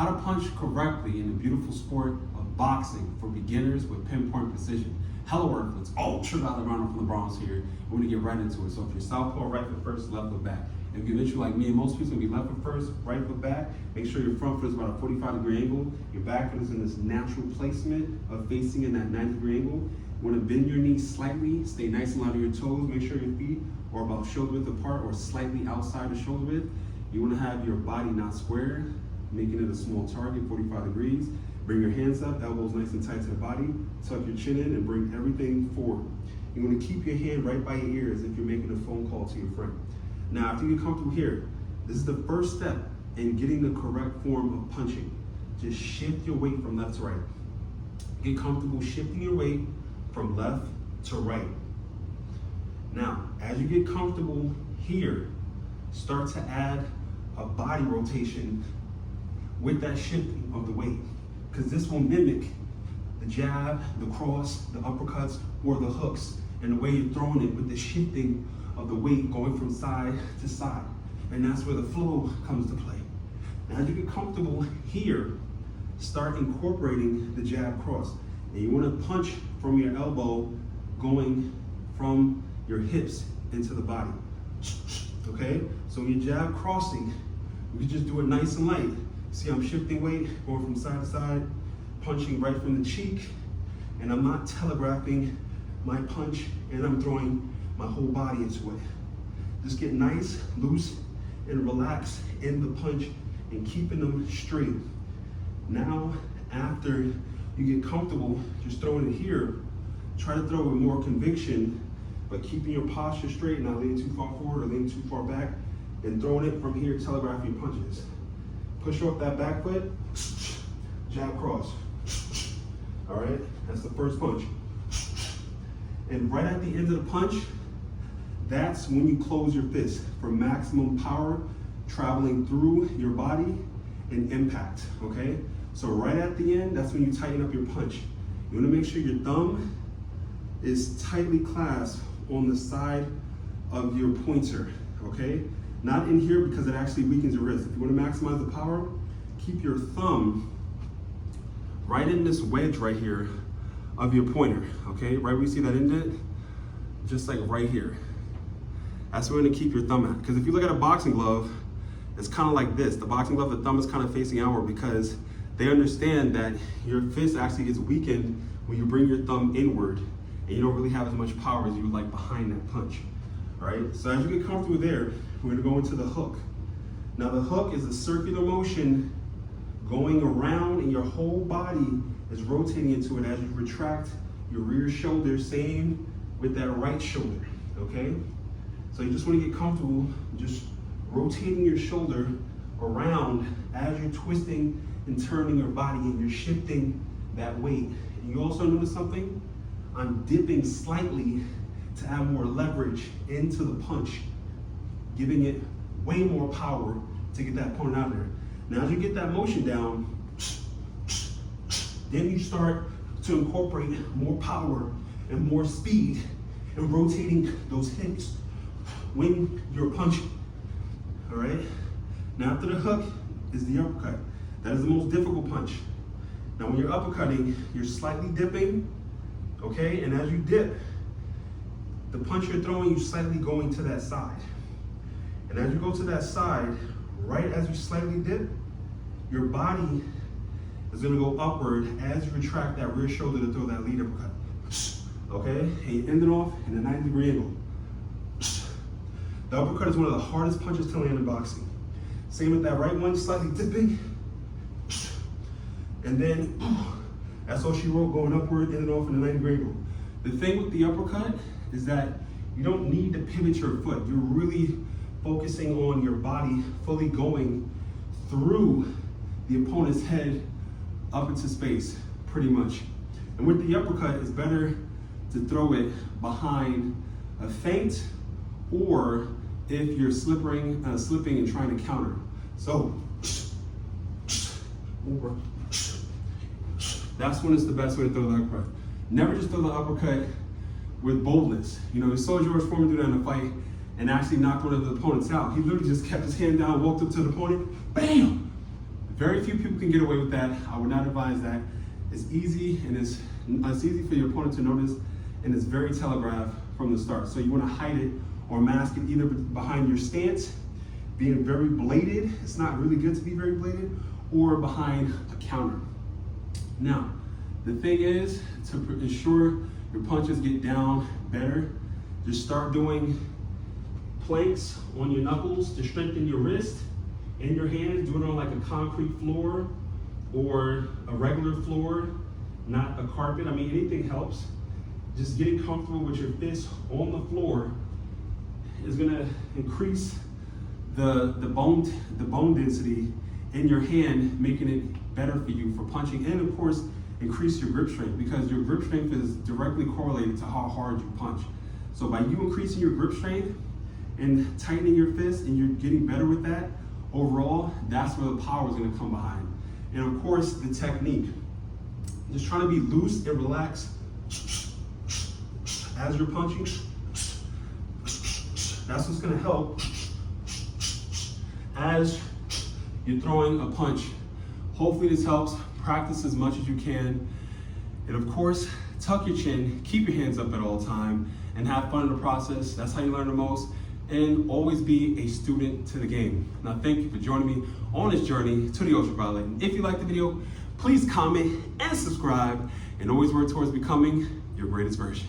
how to punch correctly in the beautiful sport of boxing for beginners with pinpoint precision. Hello Earth, it's ultra violet runner from the Bronx here. We're gonna get right into it. So if you're southpaw, right foot first, left foot back. If you're literally like me and most people, it's gonna be left foot first, right foot back. Make sure your front foot is about a 45-degree angle. Your back foot is in this natural placement of facing in that 90-degree angle. You wanna bend your knees slightly, stay nice and light on your toes. Make sure your feet are about shoulder width apart or slightly outside the shoulder width. You wanna have your body not square, making it a small target, 45 degrees. Bring your hands up, elbows nice and tight to the body. Tuck your chin in and bring everything forward. You wanna keep your hand right by your ears if you're making a phone call to your friend. Now, after you get comfortable here, this is the first step in getting the correct form of punching. Just shift your weight from left to right. Get comfortable shifting your weight from left to right. Now, as you get comfortable here, start to add a body rotation with that shifting of the weight, because this will mimic the jab, the cross, the uppercuts, or the hooks, and the way you're throwing it with the shifting of the weight going from side to side. And that's where the flow comes to play. Now, as you get comfortable here, start incorporating the jab cross. And you want to punch from your elbow going from your hips into the body. Okay? So when you jab crossing, you can just do it nice and light. See, I'm shifting weight, going from side to side, punching right from the cheek, and I'm not telegraphing my punch, and I'm throwing my whole body into it. Just get nice, loose, and relaxed in the punch and keeping them straight. Now, after you get comfortable just throwing it here, try to throw with more conviction, but keeping your posture straight, not leaning too far forward or leaning too far back, and throwing it from here, telegraph your punches. Push off that back foot, jab cross. All right, that's the first punch. And right at the end of the punch, that's when you close your fist for maximum power traveling through your body and impact, okay? So right at the end, that's when you tighten up your punch. You wanna make sure your thumb is tightly clasped on the side of your pointer, okay? Not in here because it actually weakens your wrist. If you wanna maximize the power, keep your thumb right in this wedge right here of your pointer, okay? Right where you see that indent, just like right here. That's where you're gonna keep your thumb at. Because if you look at a boxing glove, it's kind of like this. The boxing glove, the thumb is kind of facing outward because they understand that your fist actually gets weakened when you bring your thumb inward and you don't really have as much power as you would like behind that punch, all right? So as you get comfortable there, we're gonna go into the hook. Now the hook is a circular motion going around and your whole body is rotating into it as you retract your rear shoulder, same with that right shoulder, okay? So you just want to get comfortable just rotating your shoulder around as you're twisting and turning your body and you're shifting that weight. And you also notice something? I'm dipping slightly to add more leverage into the punch, giving it way more power to get that point out there. Now as you get that motion down, then you start to incorporate more power and more speed and rotating those hips when you're punching, all right? Now after the hook is the uppercut. That is the most difficult punch. Now when you're uppercutting, you're slightly dipping, okay? And as you dip, the punch you're throwing, you're slightly going to that side. And as you go to that side, right as you slightly dip, your body is gonna go upward as you retract that rear shoulder to throw that lead uppercut, okay? And you end it off in a 90-degree angle. The uppercut is one of the hardest punches to land in boxing. Same with that right one, slightly dipping. And then, that's all she wrote, going upward, ending off in a 90-degree angle. The thing with the uppercut is that you don't need to pivot your foot. You're really focusing on your body fully going through the opponent's head up into space, pretty much. And with the uppercut, it's better to throw it behind a feint or if you're slipping and trying to counter. So, that's when it's the best way to throw the uppercut. Never just throw the uppercut with boldness. You know, we saw George Foreman do that in a fight and actually knocked one of the opponents out. He literally just kept his hand down, walked up to the opponent, bam! Very few people can get away with that. I would not advise that. It's easy and it's easy for your opponent to notice, and it's very telegraphed from the start. So you want to hide it or mask it either behind your stance, being very bladed. It's not really good to be very bladed, or behind a counter. Now, the thing is, to ensure your punches get down better, just start doing planks on your knuckles to strengthen your wrist and your hands. Do it on like a concrete floor or a regular floor, not a carpet. I mean, anything helps. Just getting comfortable with your fists on the floor is gonna increase the bone density in your hand, making it better for you for punching, and of course, increase your grip strength, because your grip strength is directly correlated to how hard you punch. So by you increasing your grip strength and tightening your fist, and you're getting better with that, overall, that's where the power is gonna come behind. And of course, the technique. Just trying to be loose and relaxed as you're punching. That's what's gonna help as you're throwing a punch. Hopefully this helps. Practice as much as you can. And of course, tuck your chin, keep your hands up at all time, and have fun in the process. That's how you learn the most. And always be a student to the game. Now, thank you for joining me on this journey to the ultraviolet. And if you liked the video, please comment and subscribe, and always work towards becoming your greatest version.